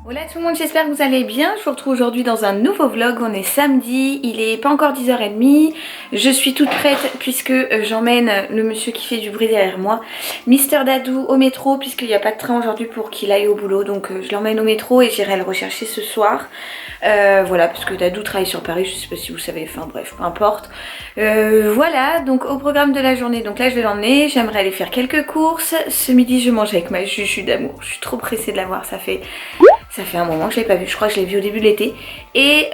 Hola tout le monde, j'espère que vous allez bien. Je vous retrouve aujourd'hui dans un nouveau vlog. On est samedi, il est pas encore 10h30. Je suis toute prête puisque j'emmène le monsieur qui fait du bruit derrière moi, Mister Dadou, au métro puisqu'il n'y a pas de train aujourd'hui pour qu'il aille au boulot. Donc je l'emmène au métro et j'irai le rechercher ce soir. Voilà, parce que Dadou travaille sur Paris, je sais pas si vous savez, enfin bref, peu importe. Voilà, donc au programme de la journée, donc là je vais l'emmener, j'aimerais aller faire quelques courses. Ce midi je mange avec ma Juju d'amour, je suis trop pressée de la voir, ça fait un moment que je l'ai pas vue, je crois que je l'ai vue au début de l'été. Et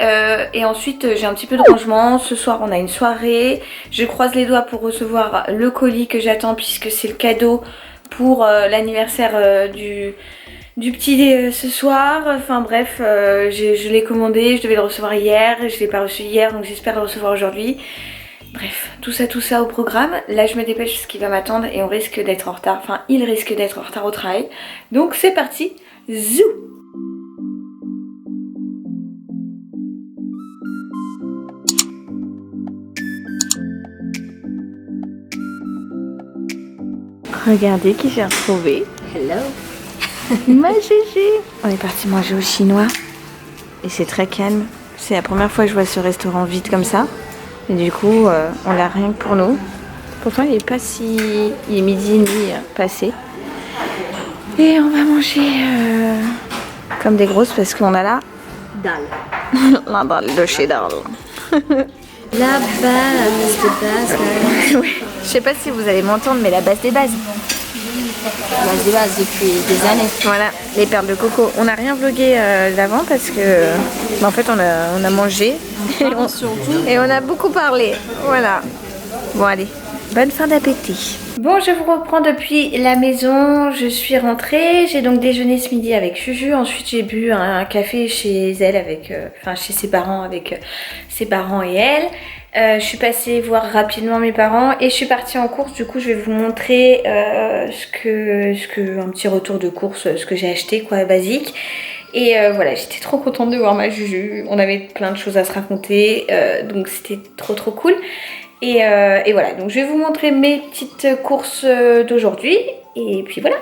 ensuite j'ai un petit peu de rangement, ce soir on a une soirée, je croise les doigts pour recevoir le colis que j'attends puisque c'est le cadeau pour l'anniversaire du petit ce soir. Enfin bref, je l'ai commandé, je devais le recevoir hier, je l'ai pas reçu hier donc j'espère le recevoir aujourd'hui. Bref, tout ça au programme. Là je me dépêche parce qu'il va m'attendre et on risque d'être en retard, enfin il risque d'être en retard au travail. Donc c'est parti, zou! Regardez qui j'ai retrouvé. Hello. Ma Gégé. On est parti manger au chinois et c'est très calme. C'est la première fois que je vois ce restaurant vide comme ça. Et du coup, on l'a rien que pour nous. Pourtant, il est pas si... Il est midi et demi passé. Et on va manger comme des grosses parce qu'on a la dalle de cheddar. La base de base. Oui. Je sais pas si vous allez m'entendre, mais la base des bases. La base de base depuis des années. Voilà, les perles de coco. On n'a rien vlogué d'avant parce que en fait on a mangé et on a beaucoup parlé. Voilà. Bon allez, bonne fin d'appétit. Bon, je vous reprends depuis la maison. Je suis rentrée. J'ai donc déjeuné ce midi avec Juju. Ensuite j'ai bu un café chez elle avec, enfin chez ses parents avec ses parents et elle. Je suis passée voir rapidement mes parents et je suis partie en course. Du coup, je vais vous montrer un petit retour de course, ce que j'ai acheté, quoi, basique. Et voilà, j'étais trop contente de voir ma Juju. On avait plein de choses à se raconter, donc c'était trop cool. Et voilà, donc je vais vous montrer mes petites courses d'aujourd'hui. Et puis voilà.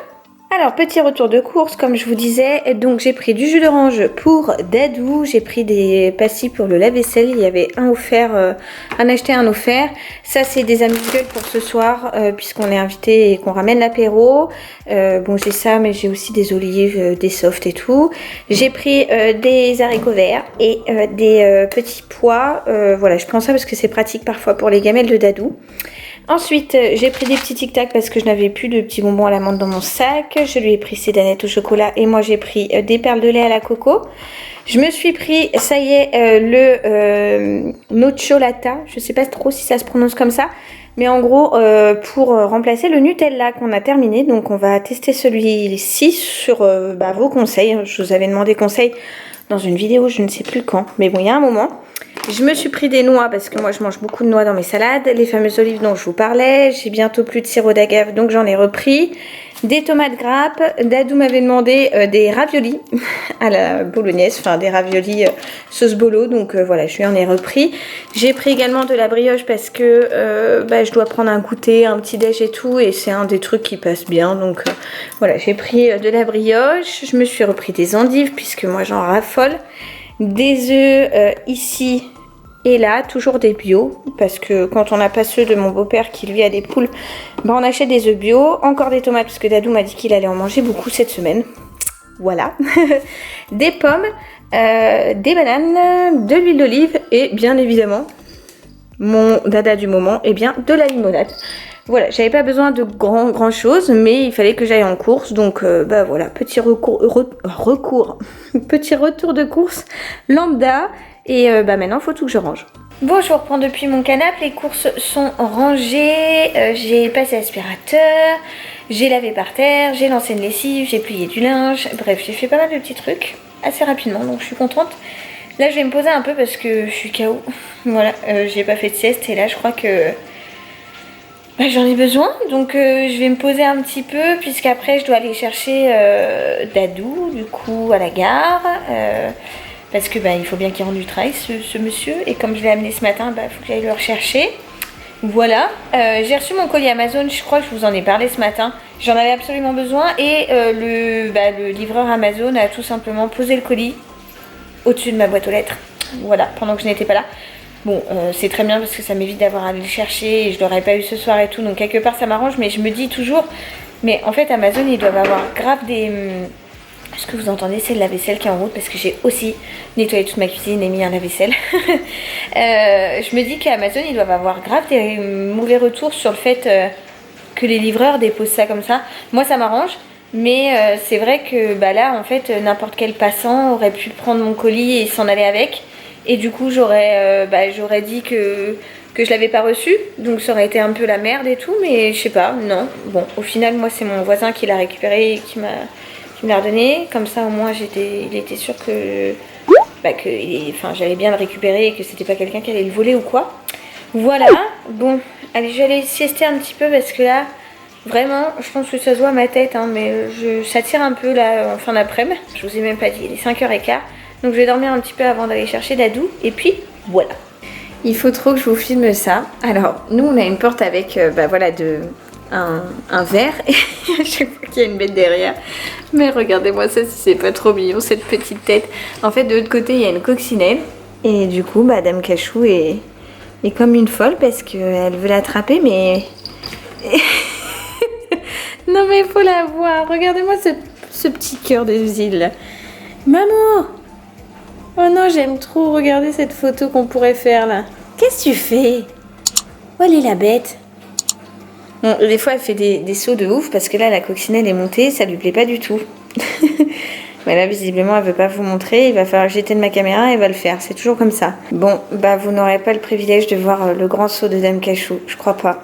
Alors, petit retour de course, comme je vous disais, donc j'ai pris du jus d'orange pour Dadou, j'ai pris des pastilles pour le lave-vaisselle, il y avait un offert, un acheté, un offert. Ça, c'est des amuse-gueules pour ce soir, puisqu'on est invité et qu'on ramène l'apéro. Bon, j'ai ça, mais j'ai aussi des olives, des softs et tout. J'ai pris des haricots verts et des petits pois. Voilà, je prends ça parce que c'est pratique parfois pour les gamelles de Dadou. Ensuite, j'ai pris des petits tic-tac parce que je n'avais plus de petits bonbons à la menthe dans mon sac. Je lui ai pris ses danettes au chocolat et moi j'ai pris des perles de lait à la coco. Je me suis pris, ça y est, le nocciolata. Je sais pas trop si ça se prononce comme ça. Mais en gros, pour remplacer le Nutella qu'on a terminé. Donc on va tester celui-ci sur vos conseils. Je vous avais demandé conseil dans une vidéo, je ne sais plus quand. Mais bon, il y a un moment. Je me suis pris des noix parce que moi je mange beaucoup de noix dans mes salades. Les fameuses olives dont je vous parlais. J'ai bientôt plus de sirop d'agave donc j'en ai repris. Des tomates grappes. Dadou m'avait demandé des raviolis à la bolognaise. Enfin des raviolis sauce bolo. Donc voilà, je lui en ai repris. J'ai pris également de la brioche parce que je dois prendre un goûter, un petit déj et tout. Et c'est un des trucs qui passe bien. Donc voilà, j'ai pris de la brioche. Je me suis repris des endives puisque moi j'en raffole. Des œufs ici et là, toujours des bio, parce que quand on n'a pas ceux de mon beau-père qui lui a des poules, on achète des œufs bio. Encore des tomates, parce que Dadou m'a dit qu'il allait en manger beaucoup cette semaine. Voilà. Des pommes, des bananes, de l'huile d'olive et bien évidemment, mon dada du moment, et bien de la limonade. Voilà, j'avais pas besoin de grand chose, mais il fallait que j'aille en course, donc voilà, petit petit retour de course lambda, et maintenant faut tout que je range. Bon, je vous reprends depuis mon canapé, les courses sont rangées, j'ai passé l'aspirateur, j'ai lavé par terre, j'ai lancé une lessive, j'ai plié du linge, bref, j'ai fait pas mal de petits trucs assez rapidement, donc je suis contente. Là, je vais me poser un peu parce que je suis KO, voilà, j'ai pas fait de sieste, et là, je crois que j'en ai besoin, donc je vais me poser un petit peu puisqu'après je dois aller chercher Dadou du coup à la gare parce que il faut bien qu'il rentre du travail ce monsieur, et comme je l'ai amené ce matin, il faut que j'aille le rechercher. Voilà, j'ai reçu mon colis Amazon, je crois que je vous en ai parlé ce matin. J'en avais absolument besoin et le livreur Amazon a tout simplement posé le colis au-dessus de ma boîte aux lettres. Voilà, pendant que je n'étais pas là. Bon, c'est très bien parce que ça m'évite d'avoir à aller le chercher et je l'aurais pas eu ce soir et tout. Donc quelque part ça m'arrange, mais je me dis toujours... Mais en fait Amazon, ils doivent avoir grave des... Est-ce que vous entendez, c'est le lave-vaisselle qui est en route parce que j'ai aussi nettoyé toute ma cuisine et mis un lave-vaisselle. Je me dis qu'Amazon, ils doivent avoir grave des mauvais retours sur le fait que les livreurs déposent ça comme ça. Moi, ça m'arrange, mais c'est vrai que là, en fait, n'importe quel passant aurait pu prendre mon colis et s'en aller avec. Et du coup, j'aurais dit que je l'avais pas reçu, donc ça aurait été un peu la merde et tout, mais je sais pas, non. Bon, au final, moi, c'est mon voisin qui l'a récupéré et qui me l'a redonné, comme ça au moins il était sûr que j'allais bien le récupérer et que c'était pas quelqu'un qui allait le voler ou quoi. Voilà, bon, allez, je vais aller siester un petit peu parce que là, vraiment, je pense que ça se voit à ma tête, hein, mais ça tire un peu là en fin d'après-midi. Je vous ai même pas dit, il est 5h15, donc je vais dormir un petit peu avant d'aller chercher Dadou, et puis voilà. Il faut trop que je vous filme ça. Alors, nous on a une porte avec, un verre et à chaque fois qu'il y a une bête derrière. Mais regardez-moi ça, si c'est pas trop mignon cette petite tête. En fait de l'autre côté il y a une coccinelle et du coup Dame Cachou est comme une folle parce qu'elle veut l'attraper mais... Non mais il faut la voir. Regardez-moi ce petit cœur des îles. Maman! Oh non, j'aime trop regarder cette photo qu'on pourrait faire là. Qu'est-ce que tu fais? Où elle est la bête? Bon, des fois elle fait des sauts de ouf parce que là la coccinelle est montée, ça lui plaît pas du tout. Mais là visiblement elle veut pas vous montrer, il va falloir jeter de ma caméra et elle va le faire, c'est toujours comme ça. Bon, vous n'aurez pas le privilège de voir le grand saut de Dame Cachou, je crois pas.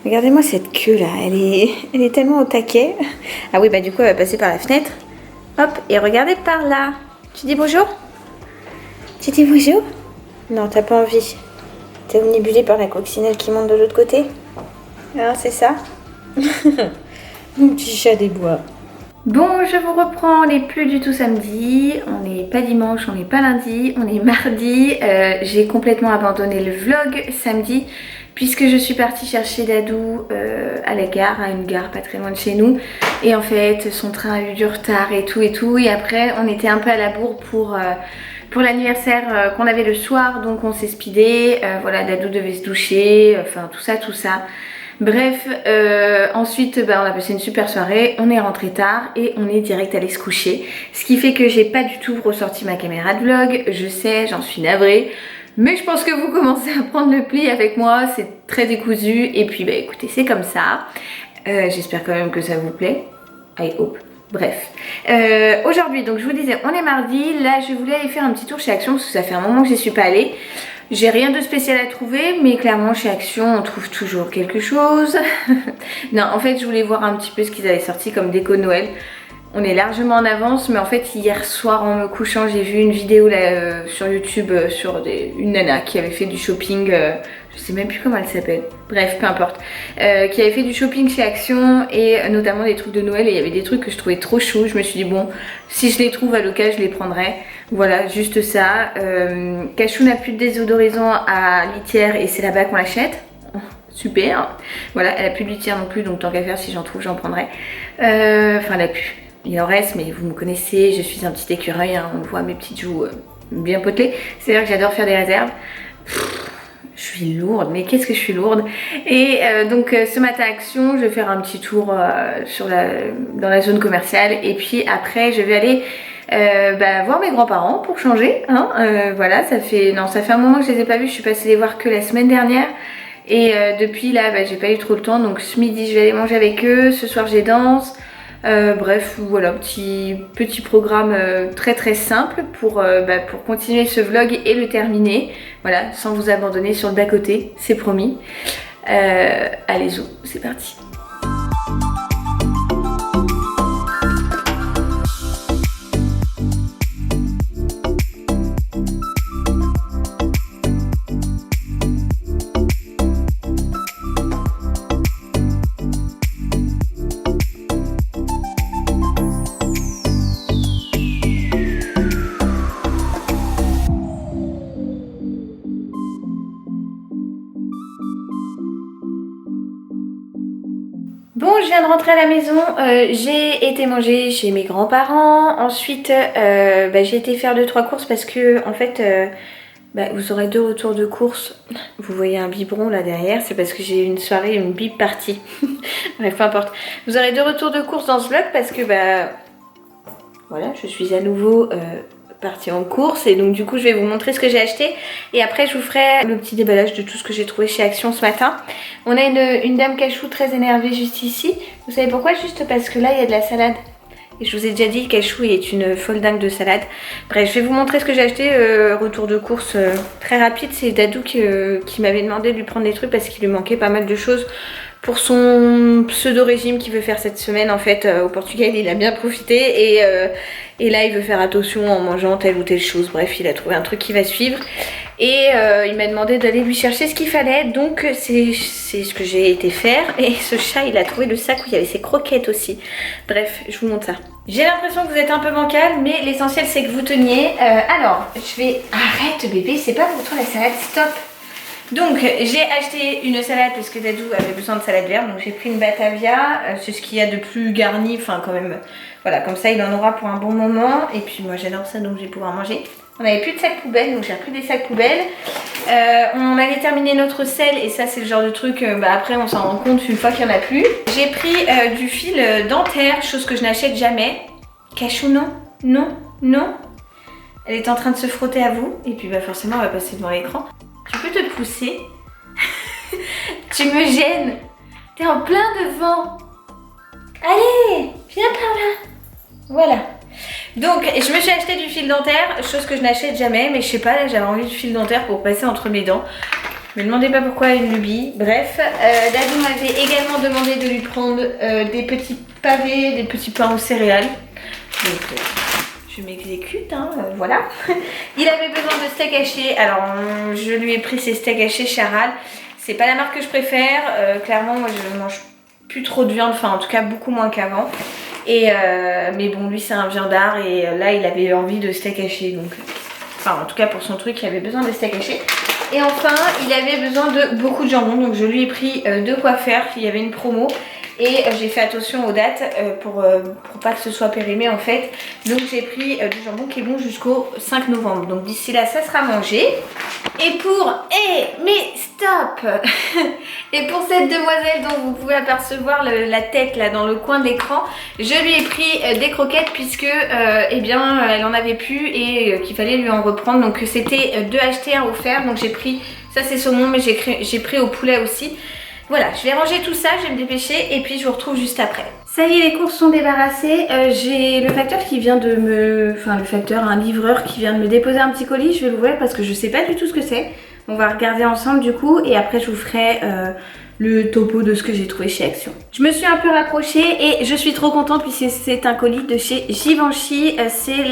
Regardez-moi cette queue là, elle est tellement au taquet. Ah oui, du coup elle va passer par la fenêtre. Hop, et regardez par là. Tu dis bonjour? Tu dis bonjour? Non, t'as pas envie. T'es omnibulée par la coccinelle qui monte de l'autre côté? Alors c'est ça. Mon petit chat des bois. Bon, je vous reprends, on n'est plus du tout samedi, on n'est pas dimanche, on n'est pas lundi, on est mardi. J'ai complètement abandonné le vlog samedi puisque je suis partie chercher Dadou à la gare, à une gare pas très loin de chez nous. Et en fait, son train a eu du retard et tout. Et après, on était un peu à la bourre pour l'anniversaire qu'on avait le soir, donc on s'est speedé. Voilà, Dadou devait se doucher, enfin tout ça. Bref, ensuite on a passé une super soirée, on est rentré tard et on est direct allé se coucher. Ce qui fait que j'ai pas du tout ressorti ma caméra de vlog, je sais, j'en suis navrée. Mais je pense que vous commencez à prendre le pli avec moi, c'est très décousu. Et puis écoutez, c'est comme ça. J'espère quand même que ça vous plaît. I hope. Bref, aujourd'hui donc je vous disais on est mardi, là je voulais aller faire un petit tour chez Action parce que ça fait un moment que j'y suis pas allée. J'ai rien de spécial à trouver mais clairement chez Action on trouve toujours quelque chose. Non en fait je voulais voir un petit peu ce qu'ils avaient sorti comme déco de Noël. On est largement en avance mais en fait hier soir en me couchant j'ai vu une vidéo là, sur YouTube sur une nana qui avait fait du shopping, je sais même plus comment elle s'appelle, bref peu importe, qui avait fait du shopping chez Action et notamment des trucs de Noël et il y avait des trucs que je trouvais trop chou. Je me suis dit bon si je les trouve à l'occasion je les prendrai, voilà juste ça. Cachou n'a plus de désodorisant à litière et c'est là-bas qu'on l'achète. Super, voilà elle a plus de litière non plus donc tant qu'à faire si j'en trouve j'en prendrai, enfin elle a plus. Il en reste, mais vous me connaissez, je suis un petit écureuil, hein, on voit mes petites joues bien potelées. C'est-à-dire que j'adore faire des réserves. Je suis lourde, mais qu'est-ce que je suis lourde. Et donc ce matin Action, je vais faire un petit tour dans la zone commerciale. Et puis après, je vais aller voir mes grands-parents pour changer. Hein. Voilà, ça fait un moment que je les ai pas vus, je suis passée les voir que la semaine dernière. Et depuis là, j'ai pas eu trop le temps. Donc ce midi, je vais aller manger avec eux. Ce soir, j'ai danse. Bref, voilà, petit programme très très simple pour continuer ce vlog et le terminer, voilà, sans vous abandonner sur le bas-côté, c'est promis. Allez zo, c'est parti. rentrer à la maison, j'ai été manger chez mes grands-parents. Ensuite, j'ai été faire 2-3 courses parce que en fait, vous aurez 2 retours de courses. Vous voyez un biberon là derrière, c'est parce que j'ai eu une soirée, une bib party. Bref, peu importe. Vous aurez 2 retours de courses dans ce vlog parce que voilà, je suis à nouveau partie en course et donc du coup je vais vous montrer ce que j'ai acheté et après je vous ferai le petit déballage de tout ce que j'ai trouvé chez Action ce matin. On a une dame cachou très énervée juste ici. Vous savez pourquoi? Juste parce que là il y a de la salade. Et je vous ai déjà dit, Cachou est une folle dingue de salade. Bref, je vais vous montrer ce que j'ai acheté. Retour de course très rapide. C'est Dadou qui m'avait demandé de lui prendre des trucs parce qu'il lui manquait pas mal de choses pour son pseudo-régime qu'il veut faire cette semaine. En fait, au Portugal, il a bien profité. Et là, il veut faire attention en mangeant telle ou telle chose. Bref, il a trouvé un truc qui va suivre. Et il m'a demandé d'aller lui chercher ce qu'il fallait. Donc, c'est ce que j'ai été faire. Et ce chat, il a trouvé le sac où il y avait ses croquettes aussi. Bref, je vous montre ça. J'ai l'impression que vous êtes un peu bancal, mais l'essentiel c'est que vous teniez. Alors, je vais... Arrête bébé, c'est pas pour toi la salade, stop. Donc, j'ai acheté une salade parce que Dadou avait besoin de salade verte. Donc, j'ai pris une Batavia. C'est ce qu'il y a de plus garni. Enfin, quand même, voilà, comme ça, il en aura pour un bon moment. Et puis, moi, j'adore ça, donc je vais pouvoir manger. On n'avait plus de sacs poubelles, donc j'ai repris des sacs poubelles. On avait terminé notre sel et ça, c'est le genre de truc, après, on s'en rend compte une fois qu'il n'y en a plus. J'ai pris du fil dentaire, chose que je n'achète jamais. Cachou, non, non, non. Elle est en train de se frotter à vous. Et puis, forcément, on va passer devant l'écran. Tu peux te pousser. Tu me gênes. T'es en plein devant. Allez, viens par là. Voilà. Donc, je me suis acheté du fil dentaire, chose que je n'achète jamais, mais je sais pas, là j'avais envie de fil dentaire pour passer entre mes dents. Me demandez pas pourquoi une lubie. Bref, Dadou m'avait également demandé de lui prendre des petits pavés, des petits pains aux céréales. Donc, je m'exécute, hein, voilà. Il avait besoin de steak haché, alors je lui ai pris ces steaks hachés Charal. C'est pas la marque que je préfère, clairement moi je mange plus trop de viande, enfin en tout cas beaucoup moins qu'avant. Mais bon, lui c'est un viandard et là il avait envie de steak haché, donc enfin en tout cas pour son truc il avait besoin de steak haché. Et enfin il avait besoin de beaucoup de jambon, donc je lui ai pris de quoi faire. Il y avait une promo et j'ai fait attention aux dates pour pas que ce soit périmé en fait. Donc j'ai pris du jambon qui est bon jusqu'au 5 novembre, donc d'ici là ça sera mangé. Et pour... mais stop. Et pour cette demoiselle dont vous pouvez apercevoir la tête là dans le coin de l'écran, je lui ai pris des croquettes puisque elle en avait plus et qu'il fallait lui en reprendre. Donc c'était 2 achetés, 1 offert. Donc j'ai pris, ça c'est saumon, mais j'ai pris au poulet aussi. Voilà, je vais ranger tout ça, je vais me dépêcher et puis je vous retrouve juste après. Ça y est, les courses sont débarrassées. J'ai le facteur qui vient de me... Enfin, le facteur, un livreur qui vient de me déposer un petit colis. Je vais l'ouvrir parce que je sais pas du tout ce que c'est. On va regarder ensemble du coup et après je vous ferai le topo de ce que j'ai trouvé chez Action. Je me suis un peu rapprochée et je suis trop contente puisque c'est un colis de chez Givenchy. C'est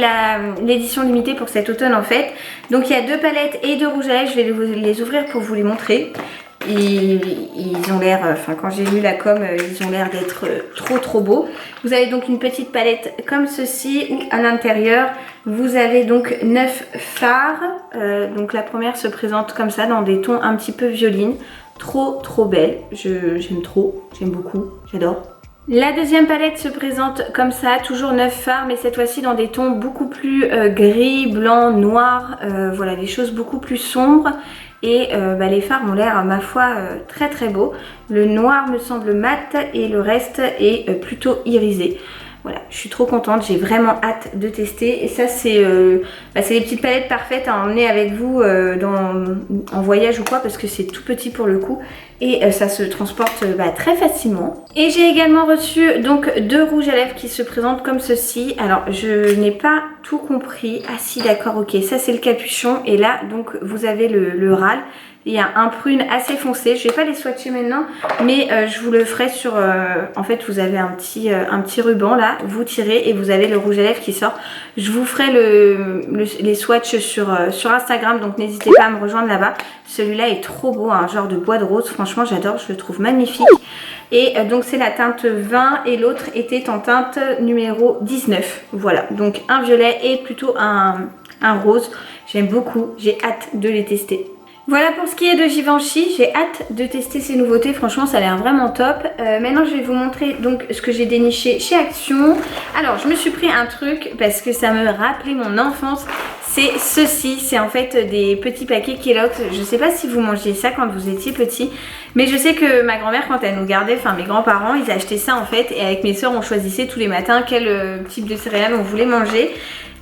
l'édition limitée pour cet automne en fait. Donc il y a 2 palettes et 2 rouges à lèvres. Je vais les ouvrir pour vous les montrer. Ils ont l'air, enfin quand j'ai lu la com, ils ont l'air d'être trop beaux. Vous avez donc une petite palette comme ceci où à l'intérieur vous avez donc 9 fards. Donc la première se présente comme ça dans des tons un petit peu violines. Trop belle, j'aime trop, j'aime beaucoup, j'adore. La deuxième palette se présente comme ça, toujours 9 fards, mais cette fois-ci dans des tons beaucoup plus gris, blanc, noir, voilà, des choses beaucoup plus sombres. Et les fards ont l'air, ma foi, très beaux. Le noir me semble mat et le reste est plutôt irisé. Voilà, je suis trop contente, j'ai vraiment hâte de tester. Et ça, c'est les petites palettes parfaites à emmener avec vous en voyage ou quoi, parce que c'est tout petit pour le coup. Et ça se transporte très facilement. Et j'ai également reçu donc 2 rouges à lèvres qui se présentent comme ceci. Alors, je n'ai pas tout compris. Ah si, d'accord, ok. Ça, c'est le capuchon. Et là, donc, vous avez le râle. Il y a un prune assez foncé. Je vais pas les swatcher maintenant, mais je vous le ferai sur... en fait, vous avez un petit ruban là. Vous tirez et vous avez le rouge à lèvres qui sort. Je vous ferai les swatchs sur Instagram, donc n'hésitez pas à me rejoindre là-bas. Celui-là est trop beau, un genre de bois de rose. Franchement, j'adore, je le trouve magnifique. Et donc, c'est la teinte 20 et l'autre était en teinte numéro 19. Voilà, donc un violet et plutôt un rose. J'aime beaucoup, j'ai hâte de les tester. Voilà pour ce qui est de Givenchy, j'ai hâte de tester ces nouveautés, franchement ça a l'air vraiment top. Maintenant je vais vous montrer donc ce que j'ai déniché chez Action. Alors je me suis pris un truc parce que ça me rappelait mon enfance, c'est ceci, c'est en fait des petits paquets Kellogg's. Je sais pas si vous mangiez ça quand vous étiez petit, mais je sais que ma grand-mère quand elle nous gardait, enfin mes grands-parents, ils achetaient ça en fait et avec mes soeurs on choisissait tous les matins quel type de céréales on voulait manger.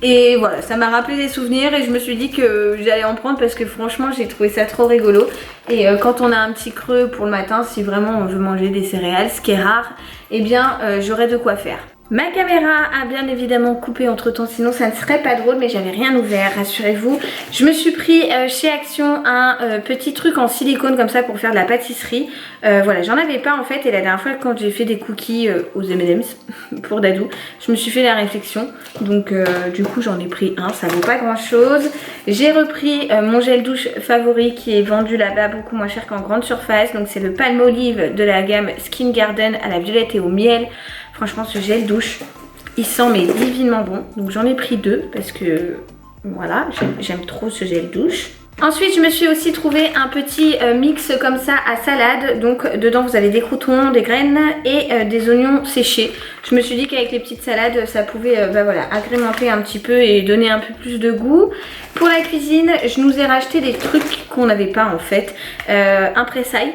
Et voilà, ça m'a rappelé des souvenirs et je me suis dit que j'allais en prendre parce que franchement j'ai trouvé ça trop rigolo. Et quand on a un petit creux pour le matin, si vraiment on veut manger des céréales, ce qui est rare, eh bien j'aurai de quoi faire. Ma caméra a bien évidemment coupé entre temps, sinon ça ne serait pas drôle, mais j'avais rien ouvert, rassurez-vous. Je me suis pris chez Action un petit truc en silicone comme ça pour faire de la pâtisserie. Voilà, j'en avais pas en fait, et la dernière fois quand j'ai fait des cookies aux M&M's pour Dadou, je me suis fait la réflexion. Donc du coup j'en ai pris un, ça vaut pas grand chose. J'ai repris mon gel douche favori qui est vendu là-bas beaucoup moins cher qu'en grande surface. Donc c'est le Palmolive de la gamme Skin Garden à la violette et au miel. Franchement ce gel douche, il sent mais divinement bon. Donc j'en ai pris 2 parce que voilà, j'aime trop ce gel douche. Ensuite je me suis aussi trouvé un petit mix comme ça à salade. Donc dedans vous avez des croutons, des graines et des oignons séchés. Je me suis dit qu'avec les petites salades ça pouvait voilà, agrémenter un petit peu et donner un peu plus de goût. Pour la cuisine je nous ai racheté des trucs qu'on n'avait pas en fait. Un pressail,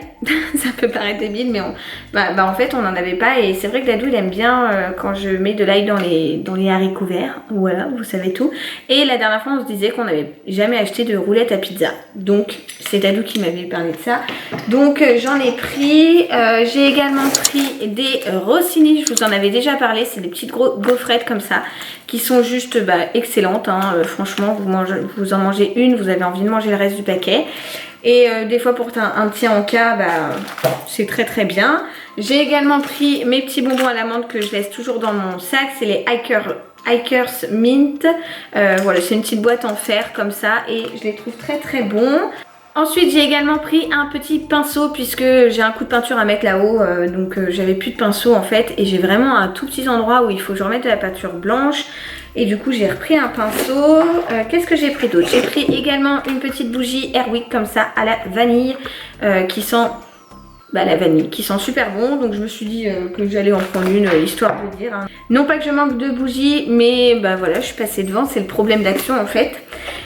ça peut paraître débile mais en fait on n'en avait pas. Et c'est vrai que Dadou il aime bien quand je mets de l'ail dans les haricots verts. Voilà, vous savez tout. Et la dernière fois on se disait qu'on n'avait jamais acheté de roulettes à pizza. Donc c'est Dadou qui m'avait parlé de ça. Donc j'en ai pris. J'ai également pris des Rossini, je vous en avais déjà parlé. C'est des petites gaufrettes comme ça qui sont juste excellentes. Franchement vous en mangez une, vous avez envie de manger le reste du paquet. Et des fois pour un petit encas, c'est très très bien. J'ai également pris mes petits bonbons à l'amande que je laisse toujours dans mon sac. C'est les Hikers Mint. Voilà, c'est une petite boîte en fer comme ça et je les trouve très très bons. Ensuite j'ai également pris un petit pinceau puisque j'ai un coup de peinture à mettre là-haut. Donc j'avais plus de pinceau en fait et j'ai vraiment un tout petit endroit où il faut que je remette de la peinture blanche. Et du coup j'ai repris un pinceau. Qu'est-ce que j'ai pris d'autre? J'ai pris également une petite bougie Airwick comme ça à la vanille qui sent la vanille, qui sent super bon. Donc je me suis dit que j'allais en prendre une histoire de dire. Non pas que je manque de bougies, mais voilà, je suis passée devant, c'est le problème d'Action en fait.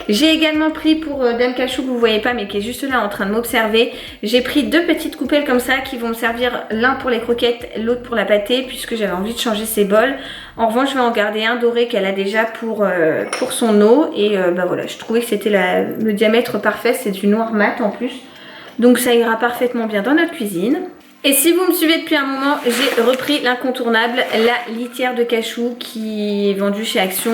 J'ai également pris pour Dame Cachou que vous voyez pas mais qui est juste là en train de m'observer. J'ai pris 2 petites coupelles comme ça qui vont me servir, l'un pour les croquettes, l'autre pour la pâtée, puisque j'avais envie de changer ses bols. En revanche je vais en garder un doré qu'elle a déjà pour son eau. Et voilà, je trouvais que c'était le diamètre parfait, c'est du noir mat en plus. Donc ça ira parfaitement bien dans notre cuisine. Et si vous me suivez depuis un moment, j'ai repris l'incontournable, la litière de cachou qui est vendue chez Action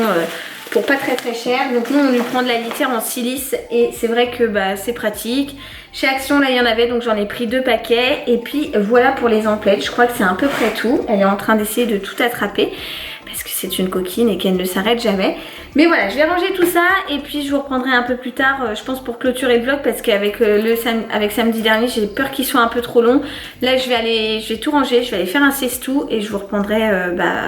pour pas très très cher. Donc nous on lui prend de la litière en silice et c'est vrai que c'est pratique. Chez Action là il y en avait, donc j'en ai pris 2 paquets. Et puis voilà pour les emplettes, je crois que c'est à peu près tout. Elle est en train d'essayer de tout attraper parce que c'est une coquine et qu'elle ne s'arrête jamais. Mais voilà, je vais ranger tout ça et puis je vous reprendrai un peu plus tard, je pense pour clôturer le vlog, parce qu'avec avec samedi dernier, j'ai peur qu'il soit un peu trop long. Là je vais tout ranger, je vais aller faire un cestou et je vous reprendrai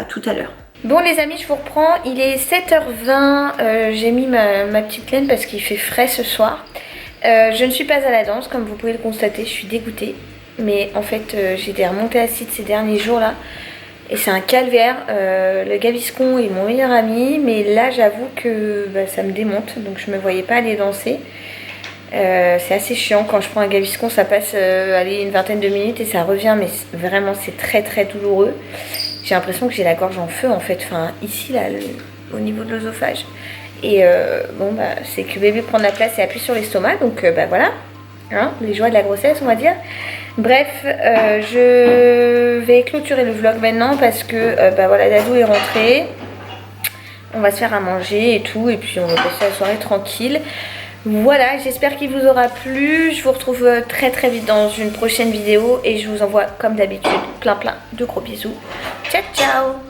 tout à l'heure. Bon les amis, je vous reprends, il est 7h20, j'ai mis ma petite laine parce qu'il fait frais ce soir. Je ne suis pas à la danse comme vous pouvez le constater, je suis dégoûtée. Mais en fait j'ai des remontées acides ces derniers jours là. Et c'est un calvaire. Le Gaviscon est mon meilleur ami, mais là j'avoue que ça me démonte, donc je me voyais pas aller danser. C'est assez chiant quand je prends un Gaviscon, ça passe allez, une vingtaine de minutes et ça revient, mais vraiment c'est très très douloureux. J'ai l'impression que j'ai la gorge en feu en fait, enfin ici là au niveau de l'œsophage. Et c'est que bébé prend de la place et appuie sur l'estomac, donc voilà, hein, les joies de la grossesse on va dire. Bref, je vais clôturer le vlog maintenant parce que voilà, Dadou est rentré. On va se faire à manger et tout, et puis on va passer la soirée tranquille. Voilà, j'espère qu'il vous aura plu. Je vous retrouve très très vite dans une prochaine vidéo et je vous envoie comme d'habitude plein de gros bisous. Ciao ciao.